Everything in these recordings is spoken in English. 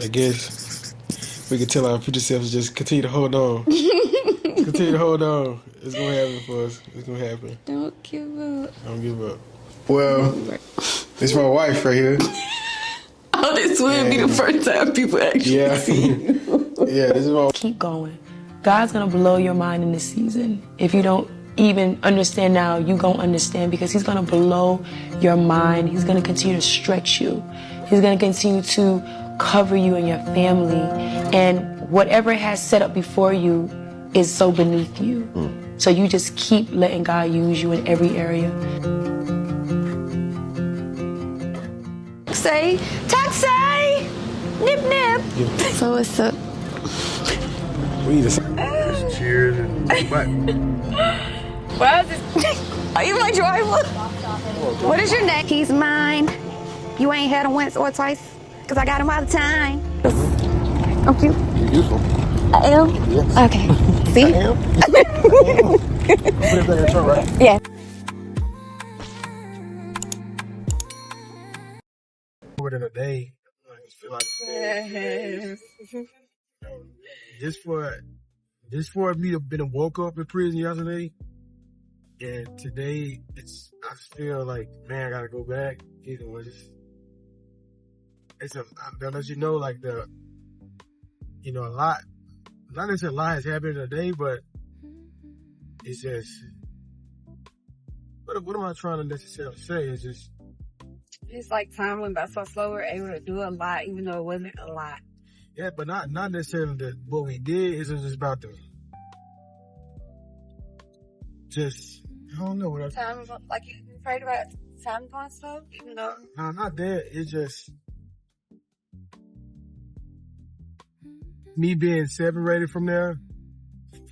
I guess we can tell our future selves just continue to hold on. Continue to hold on. It's gonna happen for us. It's gonna happen. Don't give up. Don't give up. Well, it's my wife right here. Oh, this would be the first time people actually see you. Yeah, this is my. Keep going. God's gonna blow your mind in this season. If you don't even understand now, you gonna understand because he's gonna blow your mind. He's gonna continue to stretch you. He's gonna continue to cover you and your family. And whatever has set up before you is so beneath you. So you just keep letting God use you in every area. Say, taxi! Nip, nip. So what's up? We need to cheers and what? What is this? Are you my driver? What is your name? He's mine. You ain't had him once or twice, because I got him all the time. I'm cute. You're beautiful. I am? Yes. Okay. See? I am. Put it back in the trunk, right? Yeah. Within a day, I just feel like just for me to been woke up in prison yesterday, and today I feel like, man, I gotta go back. You know, I'll let you know, like a lot. Not necessarily a lot has happened in a day, but it's just what am I trying to necessarily say? It's just. It's like time went by so slow. We're able to do a lot, even though it wasn't a lot. Yeah, but not necessarily what we did. It's just about I don't know what Time, like you prayed about time going slow, even though. No, not that. It's just me being separated from there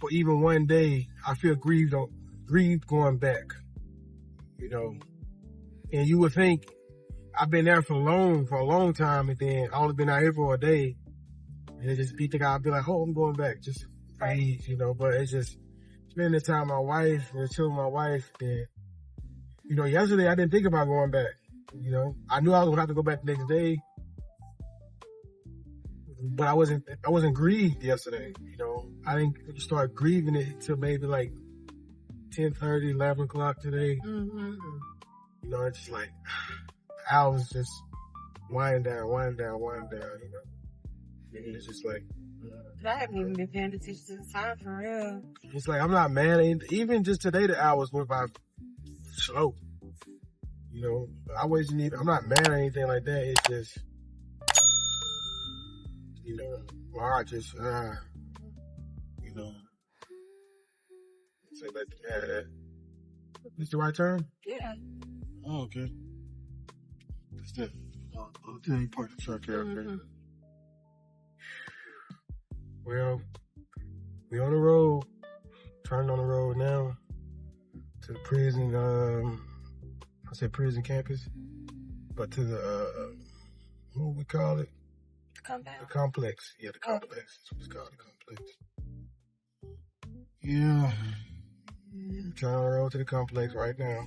for even one day. I feel grieved going back. You know, and you would think. I've been there for a long time, and then I only been out here for a day, and it just be thinking I'll be like, oh, I'm going back, just please, but it's just spending the time with my wife and chill with my wife. And yesterday I didn't think about going back. I knew I was gonna have to go back the next day, but I wasn't grieved yesterday. I didn't start grieving it until maybe like 10:30, 11 o'clock today. Mm-hmm. It's just like. I was just winding down. It's just like. I haven't even been paying attention to the time for real. It's like I'm not mad. Even just today, the hours went by slow. I'm not mad or anything like that. It's just, my heart just, say like that. This the right turn? Yeah. Oh, okay. I'll tell you part of the truck here. Mm-hmm. Well, we on the road. Turning on the road now to the prison. I said prison campus, but to the what we call it? The complex. Yeah, the complex. That's what it's called. The complex. Yeah. Turning on the road to the complex right now.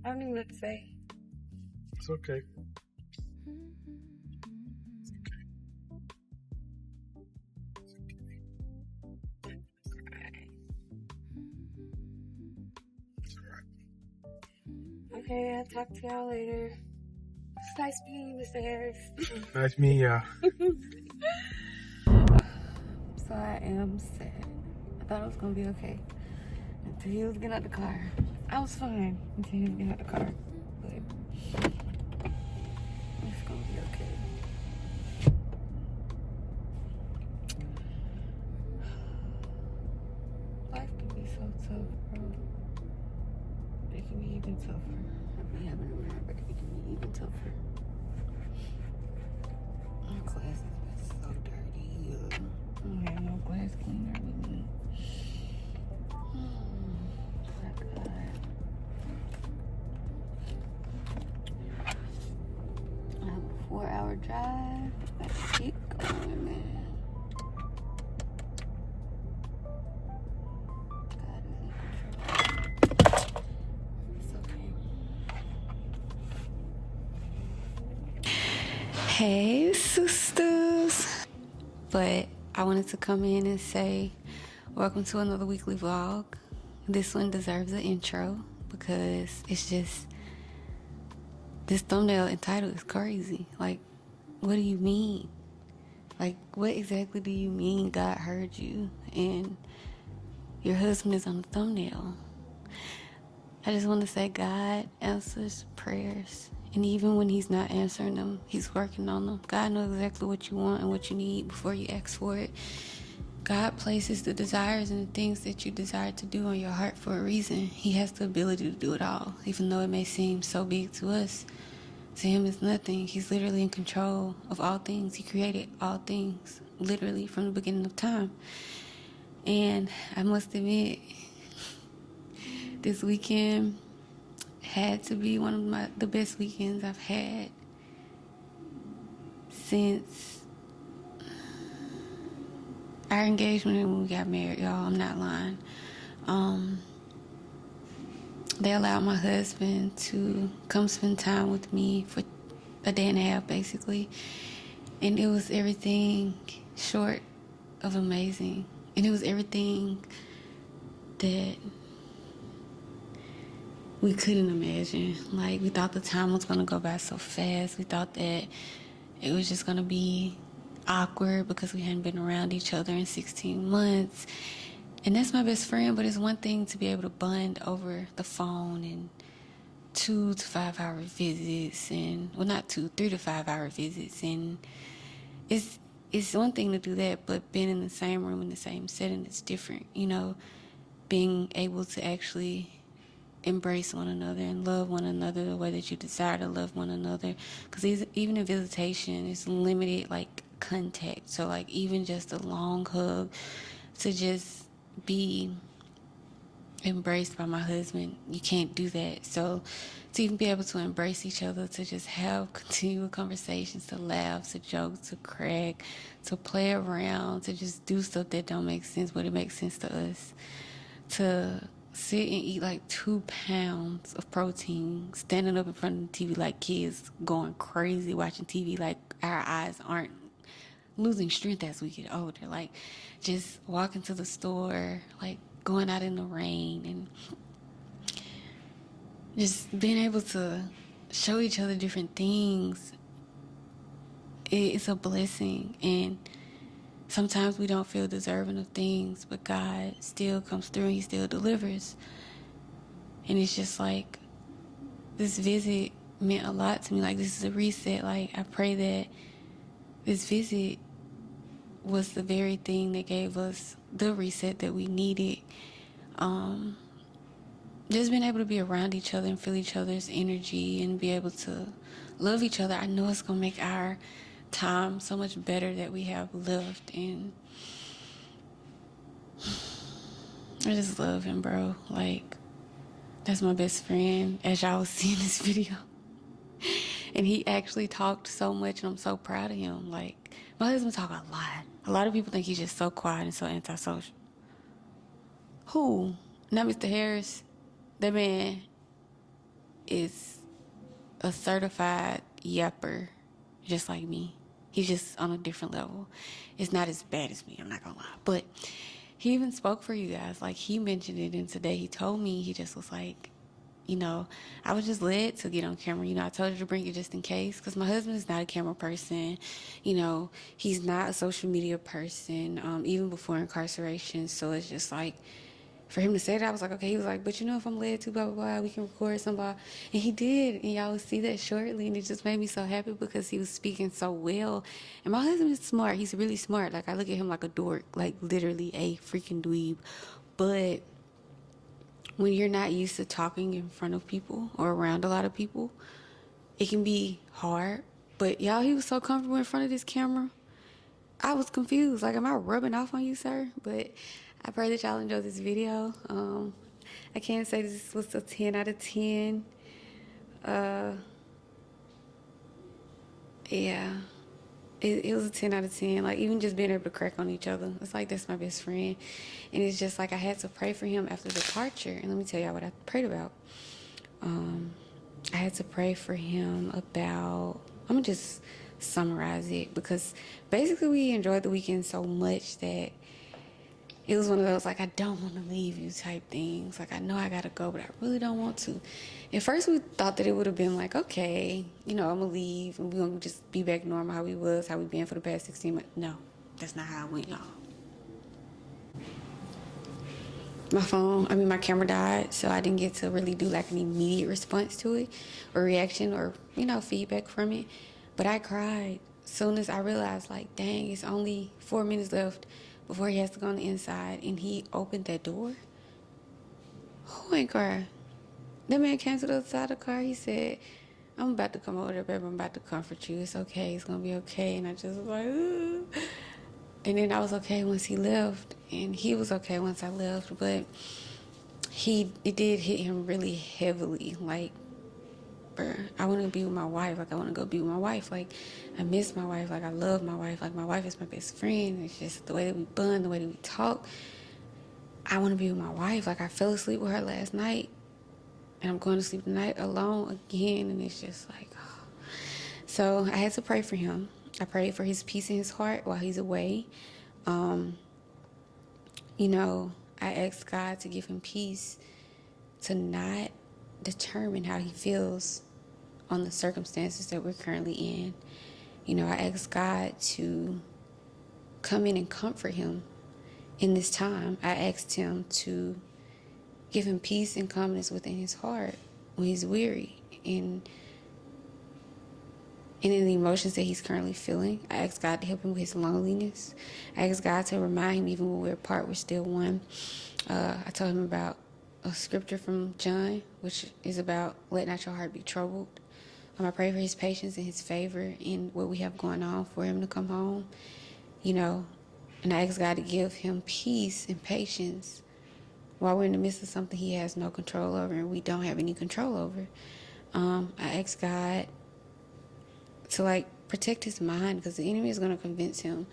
I don't even know what to say. It's okay. It's alright. Okay, I'll talk to y'all later. It's nice meeting you, Mr. Harris. Nice meeting y'all. So I am sad. I thought it was gonna be okay. Until he was getting out the car. I was fine until he was getting out the car. But it's gonna be okay. Life can be so tough, bro. It can be even tougher. I be having to remember it can be even tougher. My class is so dirty. I don't have no glass cleaner with me. I have a 4-hour drive. Let's keep going, man. God is in control. Hey, sisters. But I wanted to come in and say, welcome to another weekly vlog. This one deserves an intro because it's just, this thumbnail and title is crazy. Like, what do you mean? Like, what exactly do you mean God heard you and your husband is on the thumbnail? I just want to say God answers prayers. And even when he's not answering them, he's working on them. God knows exactly what you want and what you need before you ask for it. God places the desires and the things that you desire to do on your heart for a reason. He has the ability to do it all, even though it may seem so big to us. To him, it's nothing. He's literally in control of all things. He created all things, literally, from the beginning of time. And I must admit, this weekend had to be one of the best weekends I've had since our engagement and when we got married, y'all. I'm not lying. They allowed my husband to come spend time with me for a day and a half, basically. And it was everything short of amazing. And it was everything that we couldn't imagine. Like, we thought the time was going to go by so fast. We thought that it was just going to be awkward because we hadn't been around each other in 16 months. And that's my best friend, but it's one thing to be able to bond over the phone and 2 to 5 hour visits, and well, not 2, 3 to 5 hour visits, and it's one thing to do that, but being in the same room in the same setting is different. You know, being able to actually embrace one another and love one another the way that you desire to love one another, because even in visitation, it's limited like contact. So like even just a long hug, to just be embraced by my husband, you can't do that. So to even be able to embrace each other, to just have continual conversations, to laugh, to joke, to crack, to play around, to just do stuff that don't make sense but it makes sense to us, to sit and eat like 2 pounds of protein, standing up in front of the TV like kids, going crazy watching TV, like our eyes aren't losing strength as we get older. Like, just walking to the store, like going out in the rain, and just being able to show each other different things. It's a blessing. And sometimes we don't feel deserving of things, but God still comes through and he still delivers. And it's just like, this visit meant a lot to me. Like, this is a reset. Like, I pray that this visit was the very thing that gave us the reset that we needed. Just being able to be around each other and feel each other's energy and be able to love each other, I know it's gonna make our time so much better that we have left. And I just love him, bro. Like, that's my best friend, as y'all was seeing this video. And he actually talked so much, and I'm so proud of him. Like, my husband talk a lot. A lot of people think he's just so quiet and so antisocial. Who? Not Mr. Harris. That man is a certified yapper, just like me. He's just on a different level. It's not as bad as me, I'm not gonna lie. But he even spoke for you guys. Like, he mentioned it, and today he told me, he just was like, you know, I was just led to get on camera. You know, I told you to bring it just in case, because my husband is not a camera person. You know, he's not a social media person, even before incarceration. So it's just like, for him to say that, I was like, okay. He was like, but you know, if I'm led to, blah, blah, blah, we can record somebody. And he did. And y'all will see that shortly. And it just made me so happy because he was speaking so well. And my husband is smart. He's really smart. Like, I look at him like a dork, like literally a freaking dweeb. But when you're not used to talking in front of people or around a lot of people, it can be hard. But y'all, he was so comfortable in front of this camera. I was confused. Like, am I rubbing off on you, sir? But I pray that y'all enjoy this video. I can't say this was a 10 out of 10. Yeah. It was a 10 out of 10. Like, even just being able to crack on each other. It's like, that's my best friend. And it's just like, I had to pray for him after departure. And let me tell y'all what I prayed about. I had to pray for him about, I'm going to just summarize it, because basically we enjoyed the weekend so much that it was one of those, like, I don't want to leave you type things. Like, I know I got to go, but I really don't want to. At first, we thought that it would have been like, okay, you know, I'm going to leave, and we're going to just be back normal how we was, how we been for the past 16 months. No, that's not how it went, y'all. My camera died, so I didn't get to really do, like, an immediate response to it, or reaction, or, you know, feedback from it. But I cried as soon as I realized, like, dang, it's only 4 minutes left before he has to go on the inside, and he opened that door. Who ain't cry? That man came to the other side of the car. He said, I'm about to come over there, baby. I'm about to comfort you. It's okay. It's going to be okay. And I just was like, ooh. And then I was okay once he left, and he was okay once I left. But it did hit him really heavily. Like, I want to be with my wife. Like, I want to go be with my wife. Like, I miss my wife. Like, I love my wife. Like, my wife is my best friend. It's just the way that we bond, the way that we talk. I want to be with my wife. Like, I fell asleep with her last night, and I'm going to sleep tonight alone again. And it's just like, oh. So I had to pray for him. I prayed for his peace in his heart while he's away. You know, I asked God to give him peace to not determine how he feels on the circumstances that we're currently in. You know, I asked God to come in and comfort him in this time. I asked him to give him peace and calmness within his heart when he's weary and in the emotions that he's currently feeling. I asked God to help him with his loneliness. I asked God to remind him, even when we're apart, we're still one. I told him about a scripture from John, which is about let not your heart be troubled. I pray for his patience and his favor in what we have going on for him to come home, you know. And I asked God to give him peace and patience while we're in the midst of something he has no control over and we don't have any control over. I asked God to, like, protect his mind, because the enemy is going to convince him,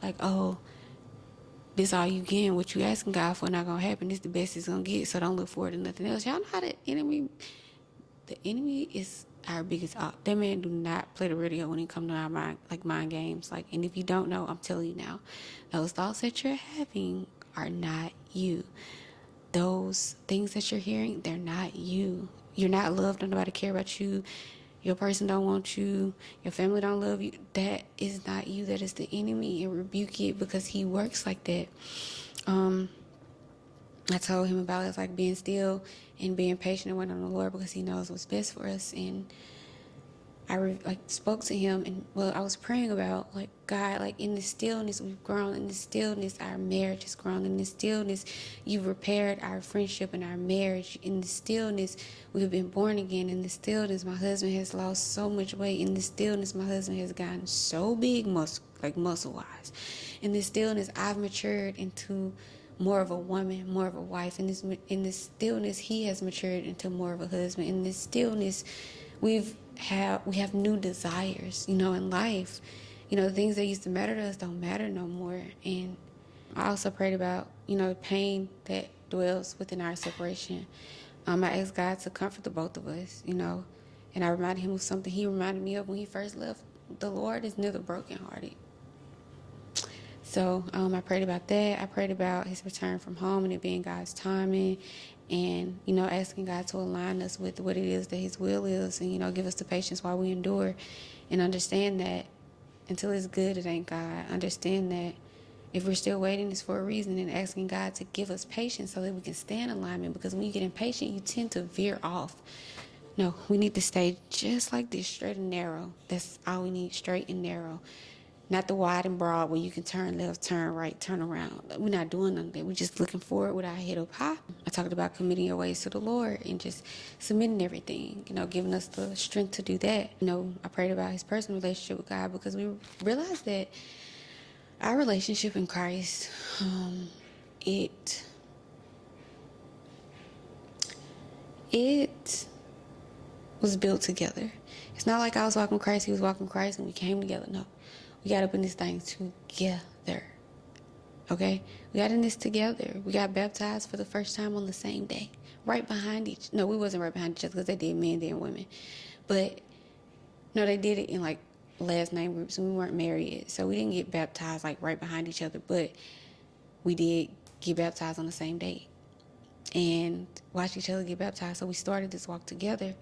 like, oh, this all you getting, what you asking God for not going to happen, this the best it's going to get, so don't look forward to nothing else. Y'all know how the enemy is our biggest op. That man do not play the radio when it comes to our mind, like mind games. Like, and if you don't know, I'm telling you now, those thoughts that you're having are not you. Those things that you're hearing, they're not you. You're not loved. Nobody care about you. Your person don't want you. Your family don't love you. That is not you. That is the enemy, and rebuke it, because he works like that. I told him about it, like, being still and being patient and waiting on the Lord, because he knows what's best for us. And I spoke to him, and I was praying about, like, God, like, in the stillness we've grown, in the stillness our marriage has grown, in the stillness you've repaired our friendship and our marriage, in the stillness we've been born again, in the stillness my husband has lost so much weight, in the stillness my husband has gotten so big, muscle wise, in the stillness I've matured into more of a woman, more of a wife. In this stillness, he has matured into more of a husband. In this stillness, we have new desires, you know, in life. You know, the things that used to matter to us don't matter no more. And I also prayed about, you know, pain that dwells within our separation. I asked God to comfort the both of us, you know, and I reminded him of something he reminded me of when he first left. The Lord is near the brokenhearted. So I prayed about that. I prayed about his return from home and it being God's timing, and, you know, asking God to align us with what it is that his will is, and, you know, give us the patience while we endure, and understand that until it's good, it ain't God. Understand that if we're still waiting, it's for a reason, and asking God to give us patience so that we can stay in alignment, because when you get impatient, you tend to veer off. No, we need to stay just like this, straight and narrow. That's all we need, straight and narrow. Not the wide and broad where you can turn left, turn right, turn around. We're not doing none of that. We're just looking forward with our head up high. I talked about committing your ways to the Lord and just submitting everything, you know, giving us the strength to do that. You know, I prayed about his personal relationship with God, because we realized that our relationship in Christ, it was built together. It's not like I was walking with Christ, he was walking with Christ, and we came together. No. We got up in this thing together, okay? We got in this together. We got baptized for the first time on the same day, right behind each. No, we wasn't right behind each other, because they did men, then women. But, no, they did it in, like, last name groups, and we weren't married yet. So we didn't get baptized like right behind each other, but we did get baptized on the same day and watch each other get baptized. So we started this walk together.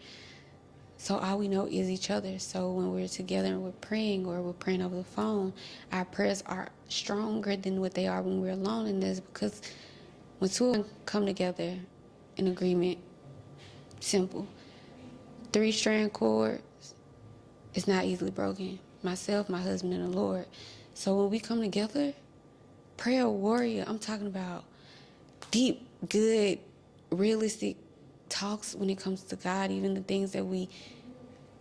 So all we know is each other. So when we're together and we're praying or we're praying over the phone, our prayers are stronger than what they are when we're alone. And that's because when two of them come together in agreement, simple. 3-strand cord is not easily broken. Myself, my husband, and the Lord. So when we come together, prayer warrior, I'm talking about deep, good, realistic talks when it comes to God, even the things that we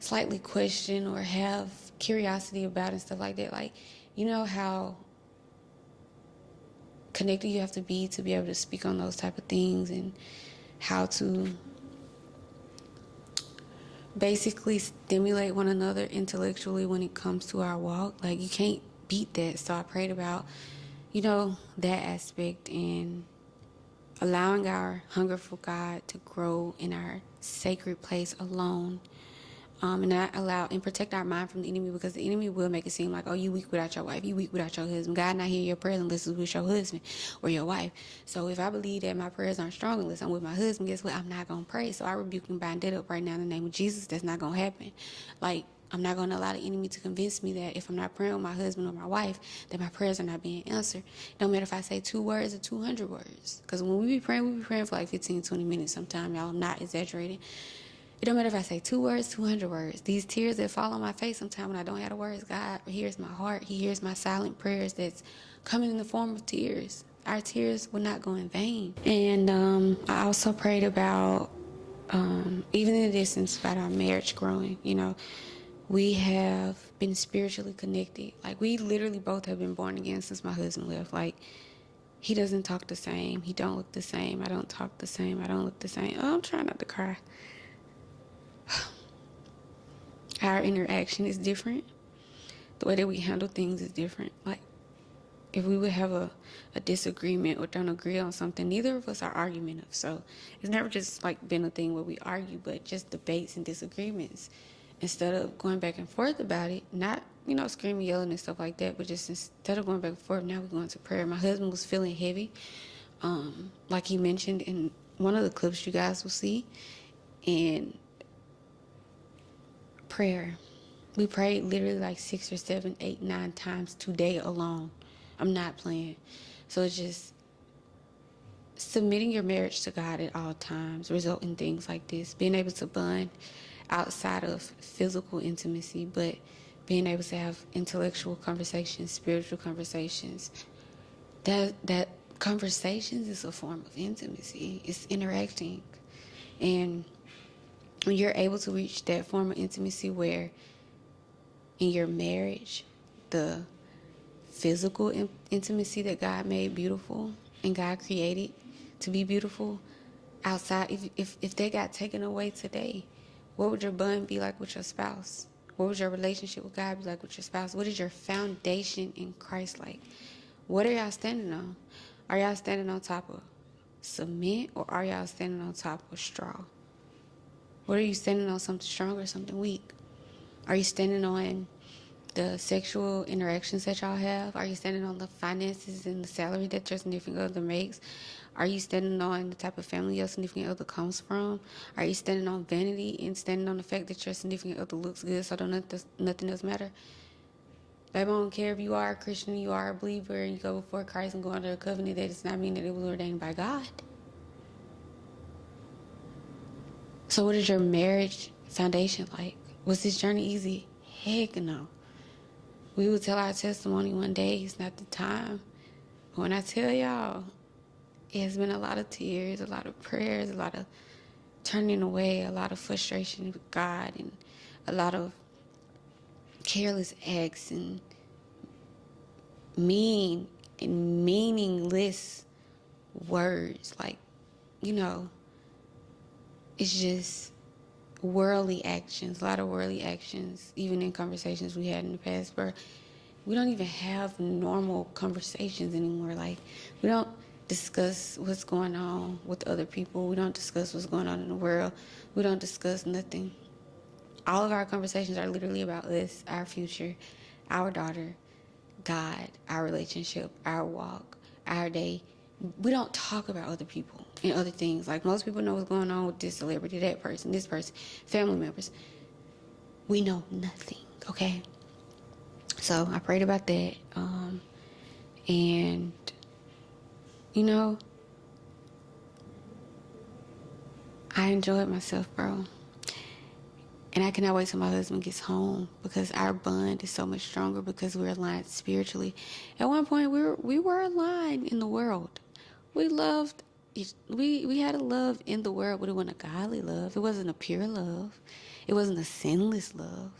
slightly question or have curiosity about and stuff like that. Like, you know how connected you have to be able to speak on those type of things, and how to basically stimulate one another intellectually when it comes to our walk. Like, you can't beat that. So I prayed about, that aspect, and allowing our hunger for God to grow in our sacred place alone. And not allow and protect our mind from the enemy, because the enemy will make it seem like, oh, you weak without your wife, you weak without your husband. God not hear your prayers unless it's with your husband or your wife. So if I believe that my prayers aren't strong unless I'm with my husband, guess what? I'm not going to pray. So I rebuke and bind that up right now in the name of Jesus. That's not going to happen. Like, I'm not going to allow the enemy to convince me that if I'm not praying with my husband or my wife, that my prayers are not being answered. It don't matter if I say 2 words or 200 words. Because when we be praying for like 15, 20 minutes sometimes, y'all. I'm not exaggerating. It don't matter if I say 2 words, 200 words. These tears that fall on my face sometimes when I don't have the words, God hears my heart. He hears my silent prayers that's coming in the form of tears. Our tears will not go in vain. And I also prayed about, even in the distance, about our marriage growing. We have been spiritually connected. Like, we literally both have been born again since my husband left. Like, he doesn't talk the same. He don't look the same. I don't talk the same. I don't look the same. Oh, I'm trying not to cry. Our interaction is different. The way that we handle things is different. Like, if we would have a disagreement or don't agree on something, neither of us are argumentative. So it's never just like been a thing where we argue, but just debates and disagreements. Instead of going back and forth about it, not, screaming, yelling and stuff like that, but just instead of going back and forth, now we're going to prayer. My husband was feeling heavy, like he mentioned in one of the clips you guys will see. And prayer. We prayed literally like 6 or 7, 8, 9 times today alone. I'm not playing. So it's just submitting your marriage to God at all times result in things like this. Being able to bond outside of physical intimacy, but being able to have intellectual conversations, spiritual conversations. That conversations is a form of intimacy. It's interacting. And when you're able to reach that form of intimacy where in your marriage, the physical intimacy that God made beautiful and God created to be beautiful outside, if they got taken away today, what would your bond be like with your spouse? What would your relationship with God be like with your spouse? What is your foundation in Christ like? What are y'all standing on? Are y'all standing on top of cement, or are y'all standing on top of straw? What are you standing on, something strong or something weak? Are you standing on the sexual interactions that y'all have? Are you standing on the finances and the salary that your significant other makes? Are you standing on the type of family your significant other comes from? Are you standing on vanity and standing on the fact that your significant other looks good, so nothing else matter? Baby, I don't care if you are a Christian, you are a believer, and you go before Christ and go under a covenant, that does not mean that it was ordained by God. So what is your marriage foundation like? Was this journey easy? Heck no. We will tell our testimony one day. It's not the time. But when I tell y'all, it has been a lot of tears, a lot of prayers, a lot of turning away, a lot of frustration with God, and a lot of careless acts and mean and meaningless words. Like, it's just worldly actions, a lot of worldly actions, even in conversations we had in the past, where we don't even have normal conversations anymore. Like, we don't discuss what's going on with other people. We don't discuss what's going on in the world. We don't discuss nothing. All of our conversations are literally about us, our future, our daughter, God, our relationship, our walk, our day. We don't talk about other people and other things. Like, most people know what's going on with this celebrity, that person, this person, family members. We know nothing, okay? So I prayed about that. And, you know, I enjoyed myself, bro. And I cannot wait till my husband gets home, because our bond is so much stronger because we're aligned spiritually. At one point, we were aligned in the world. We loved, we had a love in the world, but it wasn't a godly love. It wasn't a pure love. It wasn't a sinless love.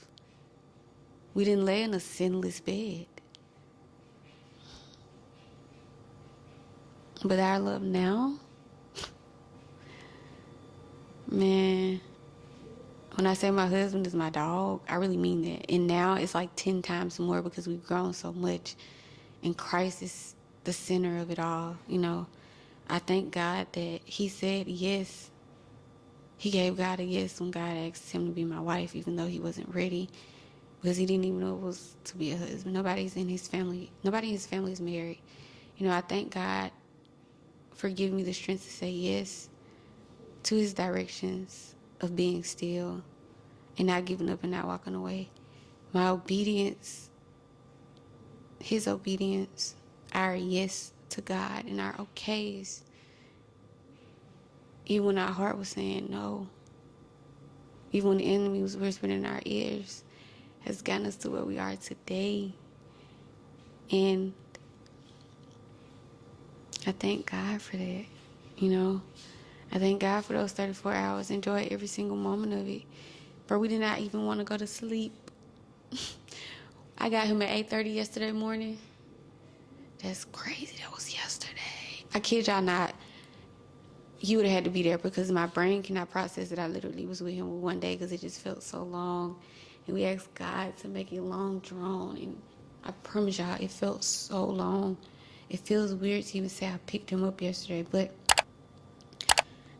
We didn't lay in a sinless bed. But our love now, man, when I say my husband is my dog, I really mean that. And now it's like 10 times more because we've grown so much. And Christ is the center of it all, you know. I thank God that he said yes. He gave God a yes when God asked him to be my wife, even though he wasn't ready, because he didn't even know it was to be a husband. Nobody in his family is married. You know, I thank God for giving me the strength to say yes to his directions of being still and not giving up and not walking away. My obedience, his obedience, our yes to God and our okays, even when our heart was saying no, even when the enemy was whispering in our ears, has gotten us to where we are today. And I thank God for that, you know. I thank God for those 34 hours. Enjoy every single moment of it. But we did not even want to go to sleep. I got him at 8:30 yesterday morning. That's crazy. That was yesterday. I kid y'all not. You would have had to be there because my brain cannot process it. I literally was with him one day because it just felt so long. And we asked God to make it long drawn. And I promise y'all, it felt so long. It feels weird to even say I picked him up yesterday, but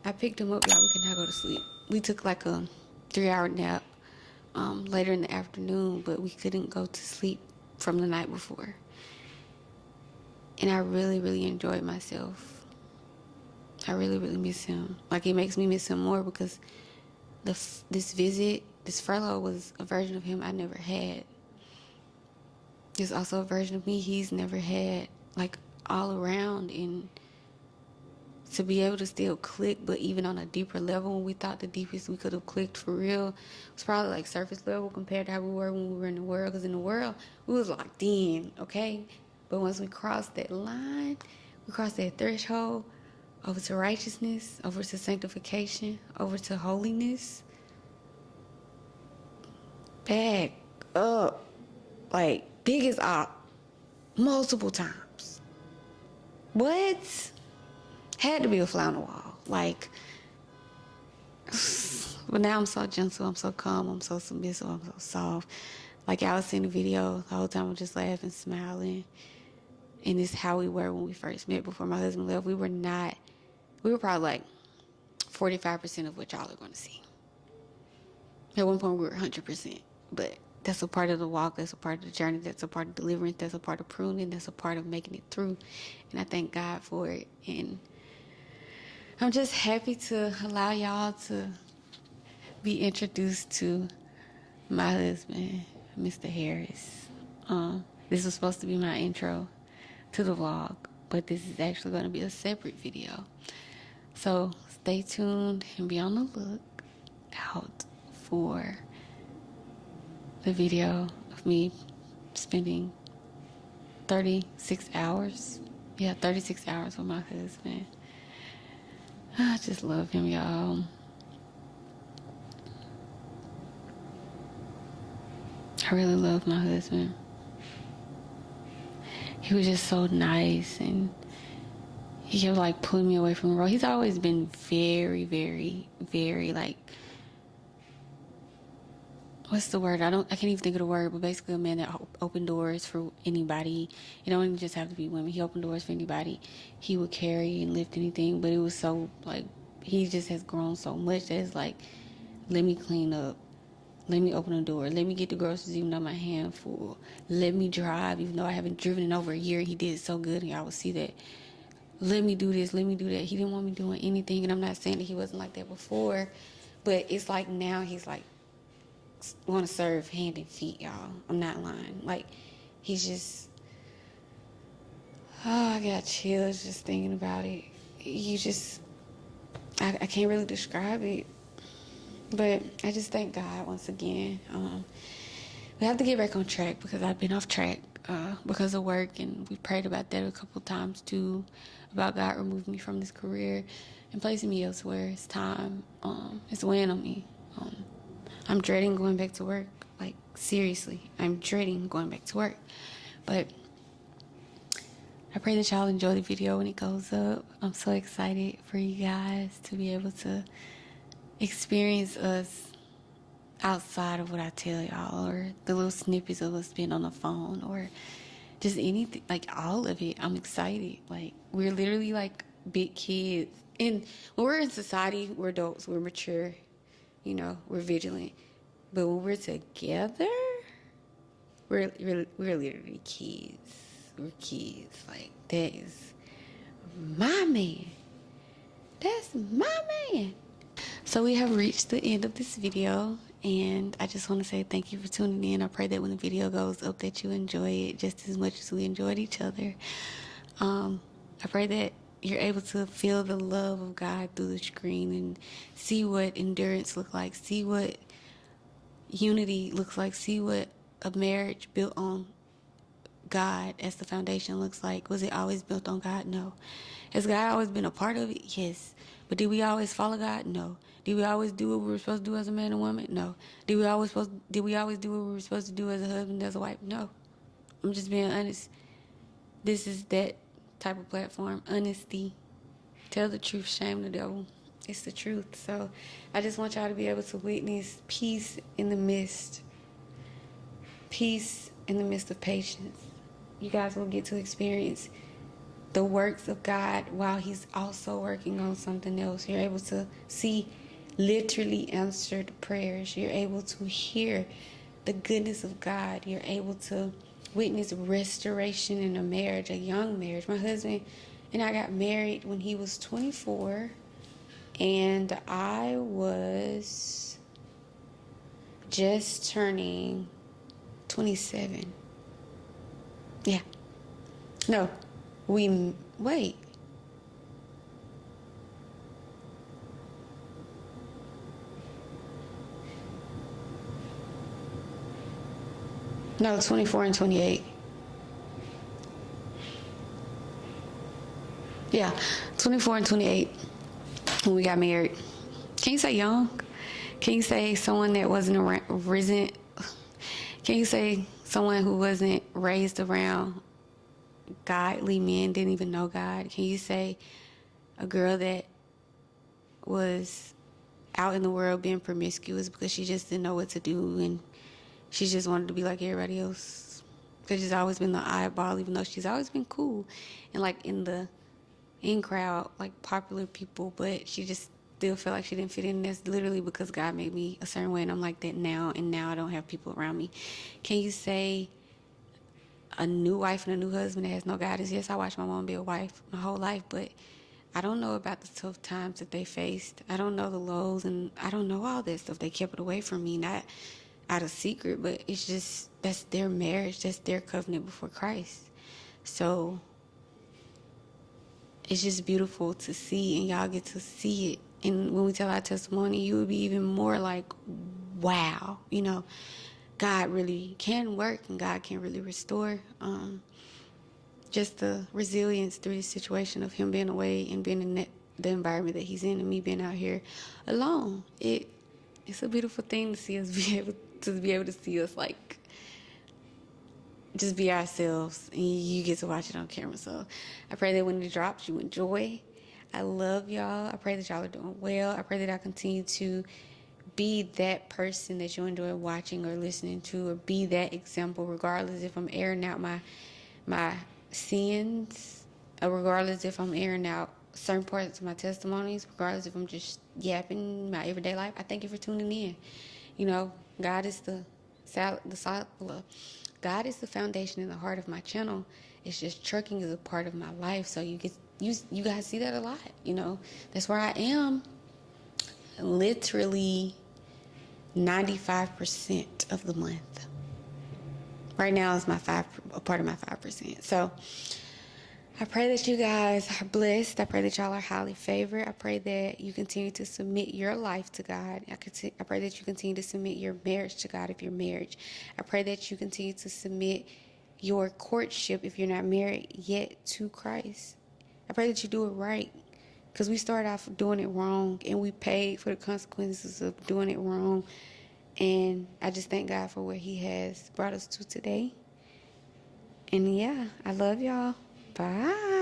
I picked him up, y'all. We could not go to sleep. We took like a 3-hour nap later in the afternoon, but we couldn't go to sleep from the night before. And I really, really enjoyed myself. I really, really miss him. Like, it makes me miss him more because this visit, this furlough was a version of him I never had. There's also a version of me he's never had, like, all around. And to be able to still click, but even on a deeper level, when we thought the deepest we could have clicked for real was probably like surface level compared to how we were when we were in the world. Because in the world, we was locked in, okay? But once we crossed that line, we crossed that threshold over to righteousness, over to sanctification, over to holiness. Back up, like big as up, multiple times. What? Had to be a fly on the wall. Like, but now I'm so gentle, I'm so calm, I'm so submissive, I'm so soft. Like, y'all was seeing the video, the whole time I'm just laughing, smiling. And it's how we were when we first met before my husband left. We were probably like 45% of what y'all are going to see. At one point, we were 100%. But that's a part of the walk, that's a part of the journey, that's a part of deliverance, that's a part of pruning, that's a part of making it through. And I thank God for it. And I'm just happy to allow y'all to be introduced to my husband, Mr. Harris. This was supposed to be my intro to the vlog, but this is actually going to be a separate video. So stay tuned and be on the lookout for the video of me spending 36 hours. Yeah, 36 hours with my husband. I just love him, y'all. I really love my husband. He was just so nice, and he kept like pulling me away from the road. He's always been very, very, very like, what's the word? I can't even think of the word, but basically a man that opened doors for anybody. You don't even just have to be women. He opened doors for anybody. He would carry and lift anything, but it was so like, he just has grown so much that it's like, let me clean up. Let me open the door. Let me get the groceries even though my hand full. Let me drive even though I haven't driven in over a year. He did so good and y'all will see that. Let me do this. Let me do that. He didn't want me doing anything. And I'm not saying that he wasn't like that before. But it's like now he's like want to serve hand and feet, y'all. I'm not lying. Like he's just... Oh, I got chills just thinking about it. You just... I can't really describe it. But I just thank God once again. We have to get back on track because I've been off track because of work, and we prayed about that a couple times too, about God removing me from this career and placing me elsewhere. It's time. It's weighing on me. I'm dreading going back to work. Like, seriously, I'm dreading going back to work. But I pray that y'all enjoy the video when it goes up. I'm so excited for you guys to be able to experience us outside of what I tell y'all, or the little snippets of us being on the phone, or just anything, like all of it. I'm excited. Like, we're literally like big kids. And when we're in society, we're adults, we're mature, you know, we're vigilant. But when we're together, we're literally kids. We're kids. Like, that is my man. That's my man. So we have reached the end of this video, and I just want to say thank you for tuning in. I pray that when the video goes up that you enjoy it just as much as we enjoyed each other. I pray that you're able to feel the love of God through the screen and see what endurance looks like, see what unity looks like, see what a marriage built on God as the foundation looks like. Was it always built on God? No. Has God always been a part of it? Yes. But did we always follow God? No. Did we always do what we were supposed to do as a man and woman? No. Did we always do what we were supposed to do as a husband, as a wife? No. I'm just being honest. This is that type of platform. Honesty. Tell the truth, shame the devil. It's the truth. So I just want y'all to be able to witness peace in the midst. Peace in the midst of patience. You guys will get to experience the works of God while he's also working on something else. You're able to see literally answered prayers. You're able to hear the goodness of God. You're able to witness restoration in a marriage, a young marriage. My husband and I got married when he was 24 and I was just turning 27. Yeah. No. Wait. No, 24 and 28. Yeah, 24 and 28 when we got married. Can you say young? Can you say someone that wasn't risen? Can you say someone who wasn't raised around godly men, didn't even know God? Can you say a girl that was out in the world being promiscuous because she just didn't know what to do and she just wanted to be like everybody else? Because she's always been the eyeball, even though she's always been cool and like in the in crowd, like popular people, but she just still felt like she didn't fit in. That's literally because God made me a certain way and I'm like that now, and now I don't have people around me. Can you say a new wife and a new husband that has no guidance? Yes, I watched my mom be a wife my whole life, but I don't know about the tough times that they faced. I don't know the lows, and I don't know all that stuff. They kept it away from me, not out of secret, but it's just, that's their marriage, that's their covenant before Christ. So it's just beautiful to see, and y'all get to see it. And when we tell our testimony, you will be even more like, wow, you know, God really can work and God can really restore. Just the resilience through this situation of him being away and being in the environment that he's in, and me being out here alone. It's a beautiful thing to see us be able to see us like just be ourselves, and you get to watch it on camera. So I pray that when it drops, you enjoy. I love y'all. I pray that y'all are doing well. I pray that I continue to be that person that you enjoy watching or listening to, or be that example, regardless if I'm airing out my sins, or regardless if I'm airing out certain parts of my testimonies, regardless if I'm just yapping my everyday life. I thank you for tuning in. You know, God is God is the foundation and the heart of my channel. It's just trucking is a part of my life. So you guys see that a lot. You know, that's where I am. Literally 95% of the month. Right now is a part of my 5%. So I pray that you guys are blessed. I pray that y'all are highly favored. I pray that you continue to submit your life to God. I pray that you continue to submit your marriage to God if you're married. I pray that you continue to submit your courtship, if you're not married yet, to Christ. I pray that you do it right, because we started off doing it wrong and we paid for the consequences of doing it wrong. And I just thank God for where he has brought us to today. And yeah, I love y'all. Bye.